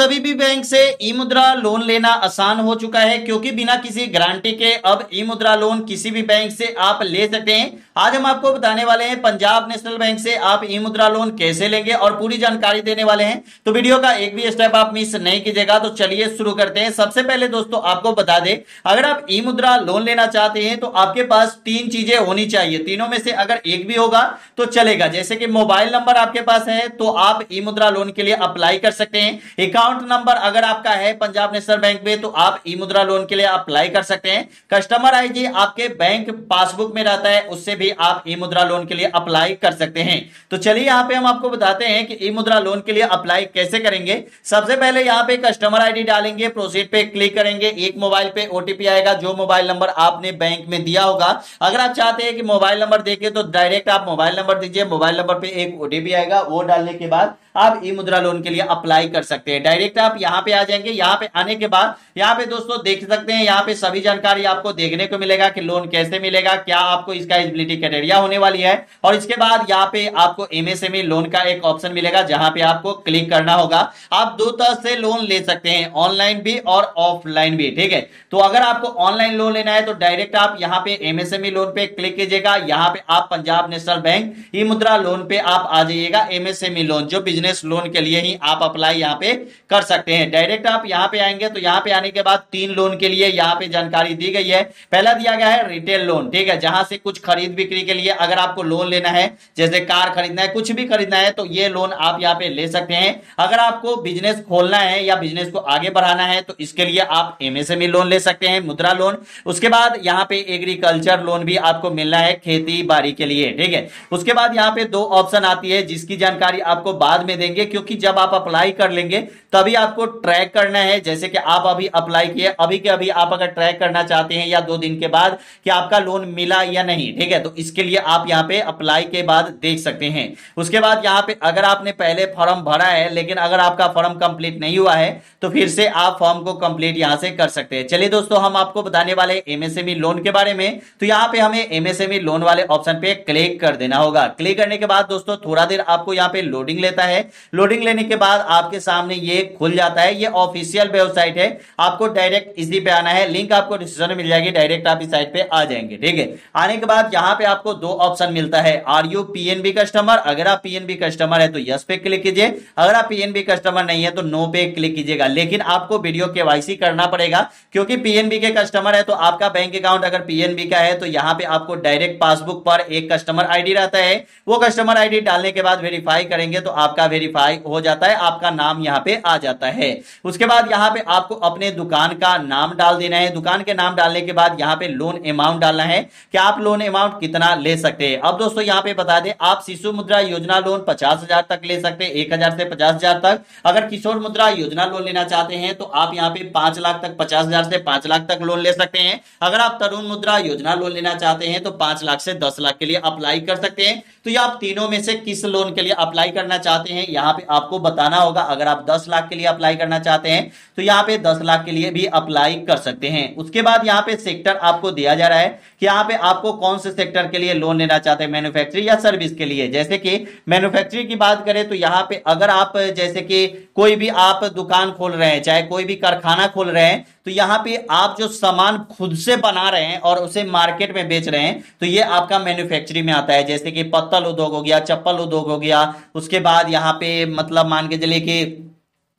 सभी भी बैंक से ई मुद्रा लोन लेना आसान हो चुका है, क्योंकि बिना किसी गारंटी के अब ई मुद्रा लोन किसी भी बैंक से आप ले सकते हैं। आज हम आपको बताने वाले हैं पंजाब नेशनल बैंक से आप ई मुद्रा लोन कैसे लेंगे और पूरी जानकारी देने वाले हैं। तो वीडियो का एक भी स्टेप आप मिस नहीं कीजिएगा। तो चलिए शुरू करते हैं। सबसे पहले दोस्तों आपको बता दें, अगर आप ई मुद्रा लोन लेना चाहते हैं तो आपके पास तीन चीजें होनी चाहिए। तीनों में से अगर एक भी होगा तो चलेगा। जैसे कि मोबाइल नंबर आपके पास है तो आप ई मुद्रा लोन के लिए अप्लाई कर सकते हैं। अकाउंट नंबर अगर आपका है पंजाब नेशनल बैंक में तो आप ई मुद्रा लोन के लिए अप्लाई कर सकते हैं। कस्टमर आईडी आपके बैंक पासबुक में रहता है, उससे भी आप ई मुद्रा लोन के लिए अप्लाई कर सकते हैं। तो चलिए यहां पे हम आपको बताते हैं कि ई मुद्रा लोन के लिए अप्लाई कैसे करेंगे। सबसे पहले यहां पे कस्टमर आईडी डालेंगे, प्रोसीड पे क्लिक करेंगे। एक मोबाइल पे ओटीपी आएगा, जो मोबाइल नंबर आपने बैंक में दिया होगा। अगर आप चाहते हैं कि मोबाइल नंबर देके तो डायरेक्ट आप मोबाइल नंबर दीजिए। मोबाइल नंबर पे एक ओटीपी आएगा, वो डालने के बाद आप ई मुद्रा लोन के लिए अप्लाई कर सकते हैं। डायरेक्ट आप यहां पे आ जाएंगे। यहां पे आने के बाद यहां पे दोस्तों देख सकते हैं, यहां पे सभी जानकारी आपको देखने को मिलेगा कि लोन कैसे मिलेगा, क्या आपको इसका एलिजिबिलिटी क्राइटेरिया होने वाली है। और इसके बाद यहां पे आपको एमएसएमई लोन का एक ऑप्शन मिलेगा, जहां पे आपको क्लिक करना होगा। आप दो तरह से लोन ले सकते हैं, ऑनलाइन भी और ऑफलाइन भी, ठीक है। तो अगर आपको ऑनलाइन लोन लेना है तो डायरेक्ट आप यहां पे एमएसएमई लोन पे क्लिक कीजिएगा। यहां पे आप पंजाब नेशनल बैंक ई मुद्रा लोन पे आप आ जाइएगा। एमएसएमई लोन जो बिजनेस लोन के लिए ही आप अप्लाई यहां पे कर सकते हैं। डायरेक्ट आप यहां पे आएंगे तो यहां पे आने के बाद तीन लोन के लिए यहां पे जानकारी दी गई है। पहला दिया गया है रिटेल लोन, ठीक है, जहां से कुछ खरीद बिक्री के लिए अगर आपको लोन लेना है, जैसे कार खरीदना है, कुछ भी खरीदना है तो ये लोन आप यहां पे ले सकते हैं। अगर आपको बिजनेस खोलना है या बिजनेस को आगे बढ़ाना है तो इसके लिए आप एमएसएमई लोन ले सकते हैं, मुद्रा लोन। उसके बाद यहां पे एग्रीकल्चर लोन भी आपको मिलना है, खेती बाड़ी के लिए, ठीक है। उसके बाद यहां पे दो ऑप्शन आती है जिसकी जानकारी आपको बाद में देंगे, क्योंकि जब आप अप्लाई कर लेंगे तभी आपको ट्रैक करना है। जैसे कि आप अभी अप्लाई किए, अभी के अभी आप अगर ट्रैक करना चाहते हैं या 2 दिन के बाद कि आपका लोन मिला या नहीं, ठीक है, तो इसके लिए आप यहां पे अप्लाई के बाद देख सकते हैं। उसके बाद यहां पे अगर आपने पहले फॉर्म भरा है लेकिन अगर आपका फॉर्म कंप्लीट नहीं हुआ है तो फिर से आप फॉर्म को कंप्लीट यहां से कर सकते हैं। चलिए दोस्तों हम आपको बताने वाले एमएसएमई लोन के बारे में। तो यहां पे हमें एमएसएमई लोन वाले ऑप्शन पे क्लिक कर देना होगा। क्लिक करने के बाद दोस्तों थोड़ा देर आपको यहां पे लोडिंग लेता है। लोडिंग लेने के बाद आपके सामने ये खुल जाता है। ये ऑफिशियल वेबसाइट है, आपको डायरेक्ट इसी पे आना है। लिंक आपको डिस्क्रिप्शन में मिल जाएगी, डायरेक्ट आप इस साइट पे आ जाएंगे, ठीक है। आने के बाद यहां पे आपको दो ऑप्शन मिलता है, आर यू पीएनबी कस्टमर। अगर आप पीएनबी कस्टमर है तो यस पे क्लिक कीजिए, अगर आप पीएनबी कस्टमर नहीं है तो नो पे क्लिक कीजिएगा। लेकिन आपको वीडियो केवाईसी करना पड़ेगा, क्योंकि पीएनबी के कस्टमर है तो आपका बैंक अकाउंट अगर पीएनबी का है तो यहां पे आपको डायरेक्ट पासबुक पर एक कस्टमर आईडी रहता है। वो कस्टमर आईडी डालने के बाद वेरीफाई करेंगे तो आपका वेरीफाई हो जाता है, आपका नाम यहां पे आ जाता है। उसके बाद यहां पे आपको अपने दुकान का नाम डाल देना है। दुकान के नाम डालने के बाद यहां पे लोन अमाउंट डालना है कि आप लोन अमाउंट कितना ले सकते हैं। अब दोस्तों यहां पे बता दें, आप शिशु मुद्रा योजना लोन 50,000 तक ले सकते हैं, 1,000 से 50,000 तक। अगर किशोर मुद्रा योजना लोन लेना चाहते हैं तो आप यहां पे 5 लाख तक, 50,000 से 5 लाख तक लोन ले सकते हैं। अगर आप तरुण मुद्रा योजना लोन लेना चाहते हैं तो 5 लाख से 10 लाख के लिए अप्लाई कर सकते हैं। तो ये आप तीनों में से किस लोन के लिए अप्लाई करना चाहते हैं यहां पे आपको बताना होगा। अगर आप 10 लाख के लिए अप्लाई करना चाहते हैं तो यहां पे 10 लाख के लिए भी अप्लाई कर सकते हैं। उसके बाद यहां पे सेक्टर आपको दिया जा रहा है कि यहां पे आपको कौन से सेक्टर के लिए लोन लेना चाहते हैं, मैन्युफैक्चरिंग या सर्विस के लिए। जैसे कि मैन्युफैक्चरिंग की बात करें तो यहां पे अगर आप जैसे कि कोई भी आप दुकान खोल रहे हैं, चाहे कोई भी कारखाना खोल रहे हैं, तो यहां पे आप जो सामान खुद से बना रहे हैं और उसे मार्केट में बेच रहे हैं तो ये आपका मैन्युफैक्चरिंग में आता है। जैसे कि पत्तल उद्योग हो गया, चप्पल उद्योग हो गया। उसके बाद यहां पे मतलब मान के चलिए कि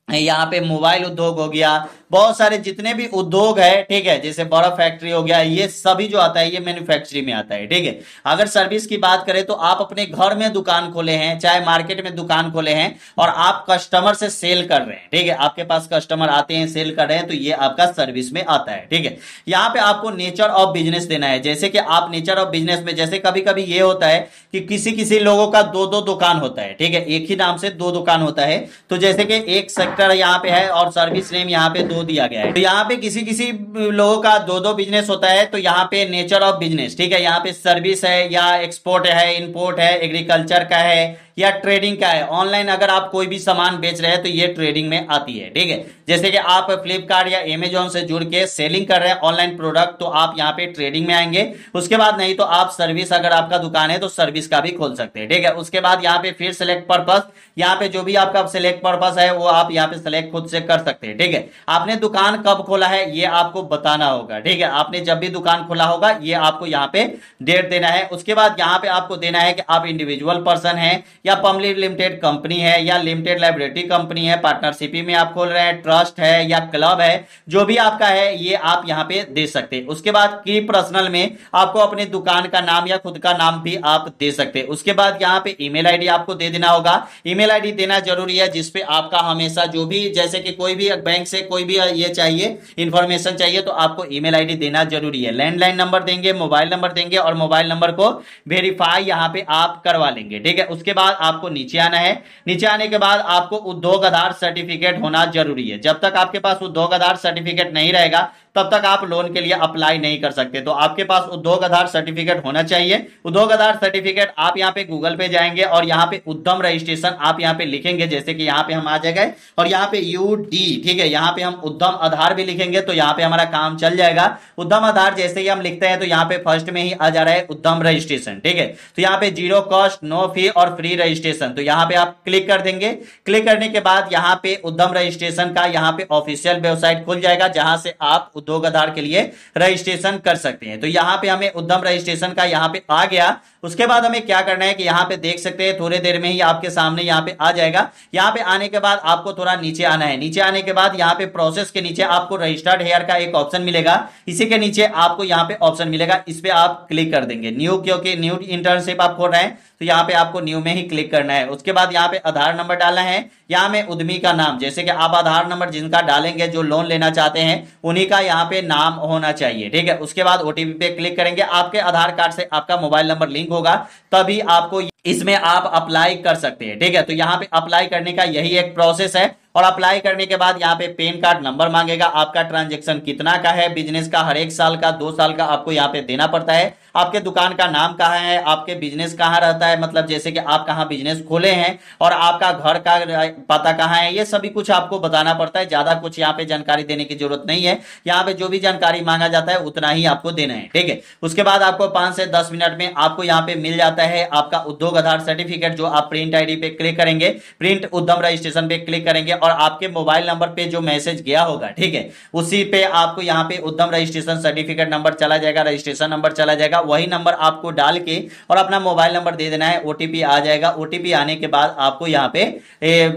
यहाँ पे मोबाइल उद्योग हो गया, बहुत सारे जितने भी उद्योग है, ठीक है, जैसे बड़ा फैक्ट्री हो गया, ये सभी जो आता है ये मैन्युफैक्चरिंग में आता है, ठीक है। अगर सर्विस की बात करें तो आप अपने घर में दुकान खोले हैं, चाहे मार्केट में दुकान खोले हैं और आप कस्टमर से सेल कर रहे हैं, ठीक है, आपके पास कस्टमर आते हैं, सेल कर रहे हैं, तो ये आपका सर्विस में आता है, ठीक है। यहाँ पे आपको नेचर ऑफ बिजनेस देना है। जैसे कि आप नेचर ऑफ बिजनेस में, जैसे कभी कभी ये होता है कि किसी किसी लोगों का दो दो दुकान होता है, ठीक है, एक ही नाम से दो दुकान होता है। तो जैसे कि एक सेक्टर यहाँ पे है और सर्विस नेम यहाँ पे दो दिया गया है, तो यहाँ पे किसी किसी लोगों का दो दो बिजनेस होता है। तो यहाँ पे नेचर ऑफ बिजनेस, ठीक है, यहाँ पे सर्विस है या एक्सपोर्ट है, इंपोर्ट है, एग्रीकल्चर का है या ट्रेडिंग का है। ऑनलाइन अगर आप कोई भी सामान बेच रहे हैं तो ये ट्रेडिंग में आती है, ठीक है। जैसे कि आप फ्लिपकार्ट या अमेजोन से जुड़ के सेलिंग कर रहे हैं ऑनलाइन प्रोडक्ट, तो आप यहाँ पे ट्रेडिंग में आएंगे। उसके बाद नहीं तो आप सर्विस, अगर आपका दुकान है तो सर्विस का भी खोल सकते हैं, ठीक है। उसके बाद यहाँ पे फिर सिलेक्ट पर्पस, यहाँ पे जो भी आपका सिलेक्ट पर्पस है वो आप यहाँ पे सेलेक्ट खुद से कर सकते हैं। ठीक है, आपने दुकान कब खोला है ये आपको बताना होगा। ठीक है, आपने जब भी दुकान खोला होगा ये आपको यहाँ पे डेट देना है। उसके बाद यहाँ पे आपको देना है कि आप इंडिविजुअल पर्सन है या पब्लिक लिमिटेड कंपनी है या लिमिटेड लाइबिलिटी कंपनी है, पार्टनरशिप में आप खोल रहे हैं, ट्रस्ट है या क्लब है, जो भी आपका है ये आप यहाँ पे दे सकते हैं। उसके बाद की पर्सनल में आपको अपनी दुकान का नाम या खुद का नाम भी आप दे सकते हैं। उसके बाद यहाँ पे ईमेल आईडी आपको दे देना होगा। ईमेल आईडी देना जरूरी है जिसपे आपका हमेशा जो भी, जैसे कि कोई भी बैंक से कोई भी ये चाहिए इंफॉर्मेशन चाहिए तो आपको ईमेल आईडी देना जरूरी है। लैंडलाइन नंबर देंगे, मोबाइल नंबर देंगे और मोबाइल नंबर को वेरीफाई यहाँ पे आप करवा लेंगे। ठीक है, उसके बाद आपको नीचे आना है। नीचे आने के बाद आपको उद्योग आधार सर्टिफिकेट होना जरूरी है। जब तक आपके पास उद्योग आधार सर्टिफिकेट नहीं रहेगा तब तक आप लोन के लिए अप्लाई नहीं कर सकते। तो आपके पास उद्योग आधार सर्टिफिकेट होना चाहिए। उद्योग आधार सर्टिफिकेट आप यहाँ पे गूगल पे जाएंगे और यहाँ पे उद्यम रजिस्ट्रेशन आप यहाँ पे लिखेंगे, जैसे कि यहाँ पे हम आ जाएंगे और यहाँ पे यूडी, ठीक है, यहाँ पे हम उद्यम आधार भी लिखेंगे तो यहाँ पे हमारा काम चल जाएगा। उद्यम आधार जैसे ही हम लिखते हैं तो यहाँ पे फर्स्ट में ही आ जा रहा है उद्यम रजिस्ट्रेशन। ठीक है, तो यहाँ पे 0 कॉस्ट, नो फी और फ्री रजिस्ट्रेशन, तो यहाँ पे आप क्लिक कर देंगे। क्लिक करने के बाद यहाँ पे उद्यम रजिस्ट्रेशन का यहाँ पे ऑफिशियल वेबसाइट खुल जाएगा जहां से आप उद्योग आधार के लिए रजिस्ट्रेशन कर सकते हैं। तो यहाँ पे हमें उद्यम रजिस्ट्रेशन का यहाँ पे आ गया। उसके बाद हमें क्या करना है कि यहाँ पे देख सकते हैं थोड़ी देर में ही आपके सामने यहाँ पे आ जाएगा। यहाँ पे आने के बाद आपको थोड़ा नीचे आना है। नीचे आने के बाद यहाँ पे प्रोसेस के नीचे आपको रजिस्टर्ड हेयर का एक ऑप्शन मिलेगा। इसी के नीचे आपको यहाँ पे ऑप्शन मिलेगा, इस पे आप क्लिक कर देंगे। न्यू, क्योंकि न्यू इंटर्नशिप आप खोल रहे हैं तो यहाँ पे आपको न्यू में ही क्लिक करना है। उसके बाद यहाँ पे आधार नंबर डालना है। यहाँ में उद्यमी का नाम, जैसे कि आप आधार नंबर जिनका डालेंगे जो लोन लेना चाहते हैं उन्हीं का यहाँ पे नाम होना चाहिए। ठीक है, उसके बाद ओटीपी पे क्लिक करेंगे। आपके आधार कार्ड से आपका मोबाइल नंबर लिंक होगा तभी आपको इसमें आप अप्लाई कर सकते हैं। ठीक है, तो यहाँ पे अप्लाई करने का यही एक प्रोसेस है। और अप्लाई करने के बाद यहाँ पे पैन कार्ड नंबर मांगेगा, आपका ट्रांजैक्शन कितना का है, बिजनेस का हर 1 साल का 2 साल का आपको यहाँ पे देना पड़ता है। आपके दुकान का नाम कहाँ है, आपके बिजनेस कहाँ रहता है, मतलब जैसे कि आप कहाँ बिजनेस खोले हैं और आपका घर का पता कहाँ है, ये सभी कुछ आपको बताना पड़ता है। ज्यादा कुछ यहाँ पे जानकारी देने की जरूरत नहीं है। यहाँ पे जो भी जानकारी मांगा जाता है उतना ही आपको देना है। ठीक है, उसके बाद आपको 5 से 10 मिनट में आपको यहाँ पे मिल जाता है आपका उद्योग आधार सर्टिफिकेट, जो आप प्रिंट आईडी पे क्लिक करेंगे, प्रिंट उद्यम रजिस्ट्रेशन पे क्लिक करेंगे और आपके मोबाइल नंबर पे जो मैसेज गया होगा, ठीक है, उसी पे आपको यहाँ पे उद्यम रजिस्ट्रेशन सर्टिफिकेट नंबर चला जाएगा, रजिस्ट्रेशन नंबर चला जाएगा। वही नंबर आपको डाल के और अपना मोबाइल नंबर दे देना है। ओटीपी आ जाएगा। ओटीपी आने के बाद आपको यहाँ पे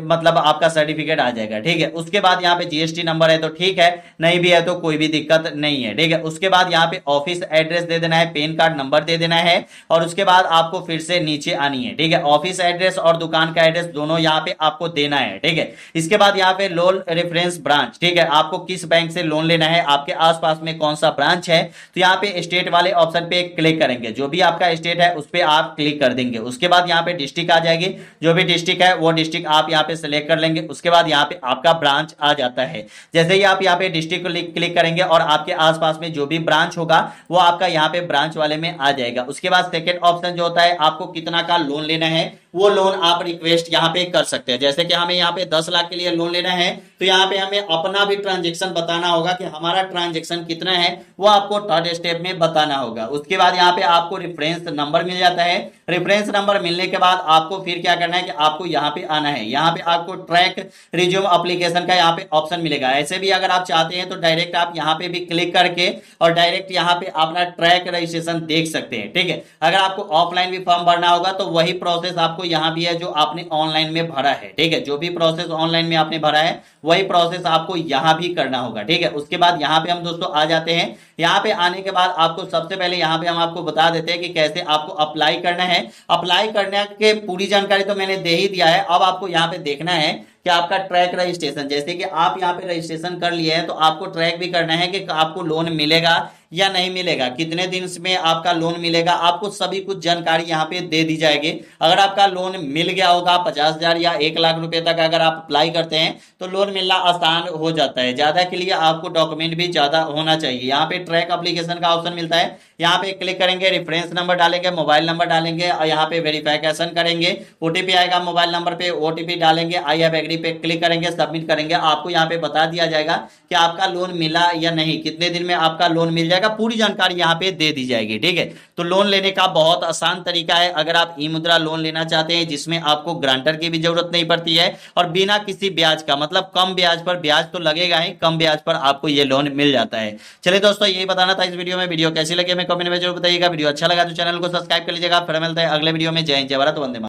मतलब आपका सर्टिफिकेट आ जाएगा। ठीक है, उसके बाद यहाँ पे जीएसटी नंबर है तो ठीक है, नहीं भी है तो कोई भी दिक्कत नहीं है। ठीक है, उसके बाद यहाँ पे ऑफिस एड्रेस दे देना है, पैन कार्ड नंबर दे देना है और उसके बाद आपको फिर से नीचे आनी है। ठीक है, ऑफिस एड्रेस और दुकान का एड्रेस दोनों यहाँ पे आपको देना है। ठीक है, इसके बाद यहाँ पे लोन रेफरेंस ब्रांच, ठीक है, आपको किस बैंक से लोन लेना है, आपके आसपास में कौन सा ब्रांच है, तो यहाँ पे स्टेट वाले ऑप्शन पे क्लिक करेंगे। जो भी आपका स्टेट है उस पे आप क्लिक कर देंगे। उसके बाद यहाँ पे डिस्ट्रिक्ट आ जाएगी, जो भी डिस्ट्रिक्ट है वो डिस्ट्रिक्ट आप यहाँ पे सिलेक्ट कर लेंगे। उसके बाद यहाँ पे आपका ब्रांच आ जाता है। जैसे ही आप यहाँ पे डिस्ट्रिक्ट क्लिक करेंगे और आपके आसपास में जो भी ब्रांच होगा वो आपका यहाँ पे ब्रांच वाले में आ जाएगा। उसके बाद सेकेंड ऑप्शन जो होता है आपको कितना का लोन लेना है वो लोन आप रिक्वेस्ट यहाँ पे कर सकते हैं। जैसे कि हमें यहाँ पे 10 लाख के लिए लोन लेना है तो यहाँ पे हमें अपना भी ट्रांजैक्शन बताना होगा कि हमारा ट्रांजैक्शन कितना है, वो आपको थर्ड स्टेप में बताना होगा। उसके बाद यहाँ पे आपको रेफरेंस नंबर मिल जाता है। रेफरेंस नंबर मिलने के बाद आपको फिर क्या करना है कि आपको यहाँ पे आना है। यहाँ पे आपको ट्रैक रिज्यूम एप्लीकेशन का यहाँ पे ऑप्शन मिलेगा। ऐसे भी अगर आप चाहते हैं तो डायरेक्ट आप यहाँ पे भी क्लिक करके और डायरेक्ट यहाँ पे अपना ट्रैक रजिस्ट्रेशन देख सकते हैं। ठीक है, अगर आपको ऑफलाइन भी फॉर्म भरना होगा तो वही प्रोसेस आपको यहाँ भी है जो आपने ऑनलाइन में भरा है। ठीक है, जो भी प्रोसेस ऑनलाइन में आपने भरा है वही प्रोसेस आपको यहाँ भी करना होगा। ठीक है, उसके बाद यहाँ पे हम दोस्तों आ जाते हैं। यहाँ पे आने के बाद आपको सबसे पहले यहाँ पे हम आपको बता देते हैं कि कैसे आपको अप्लाई करना है। अप्लाई करने के पूरी जानकारी तो मैंने दे ही दिया है। अब आपको यहाँ पे देखना है कि आपका ट्रैक रजिस्ट्रेशन, जैसे कि आप यहाँ पे रजिस्ट्रेशन कर लिए हैं तो आपको ट्रैक भी करना है कि आपको लोन मिलेगा या नहीं मिलेगा, कितने दिन में आपका लोन मिलेगा, आपको सभी कुछ जानकारी यहाँ पे दे दी जाएगी। अगर आपका लोन मिल गया होगा 50,000 या 1 लाख रुपए तक अगर आप अप्लाई करते हैं तो लोन मिलना आसान हो जाता है। ज्यादा के लिए आपको डॉक्यूमेंट भी ज्यादा होना चाहिए। यहाँ पे ट्रैक एप्लीकेशन का ऑप्शन मिलता है, यहाँ पे क्लिक करेंगे, रेफरेंस नंबर डालेंगे, मोबाइल नंबर डालेंगे और यहाँ पे वेरिफिकेशन करेंगे। ओटीपी आएगा मोबाइल नंबर पे, ओटीपी डालेंगे, आई हैव एग्री पे क्लिक करेंगे, सबमिट करेंगे। आपको यहाँ पे बता दिया जाएगा कि आपका लोन मिला या नहीं, कितने दिन में आपका लोन मिल जाएगा जाएगा, पूरी जानकारी यहाँ पे दे दी जाएगी। ठीक है, तो लोन लेने का बहुत आसान तरीका है। अगर आप ई मुद्रा लोन लेना चाहते हैं जिसमें आपको गारंटर की भी जरूरत नहीं पड़ती है और बिना किसी ब्याज का, मतलब कम ब्याज पर, ब्याज तो लगेगा ही, कम ब्याज पर आपको ये लोन मिल जाता है। चलिए दोस्तों, यही बताना था इस वीडियो में। वीडियो कैसी लगी हमें कमेंट में जरूर बताइएगा। वीडियो अच्छा लगा तो चैनल को सब्सक्राइब कर लीजिएगा। फिर मिलते हैं अगले वीडियो में। जय हिंद, जय भारत, वंदे मातरम।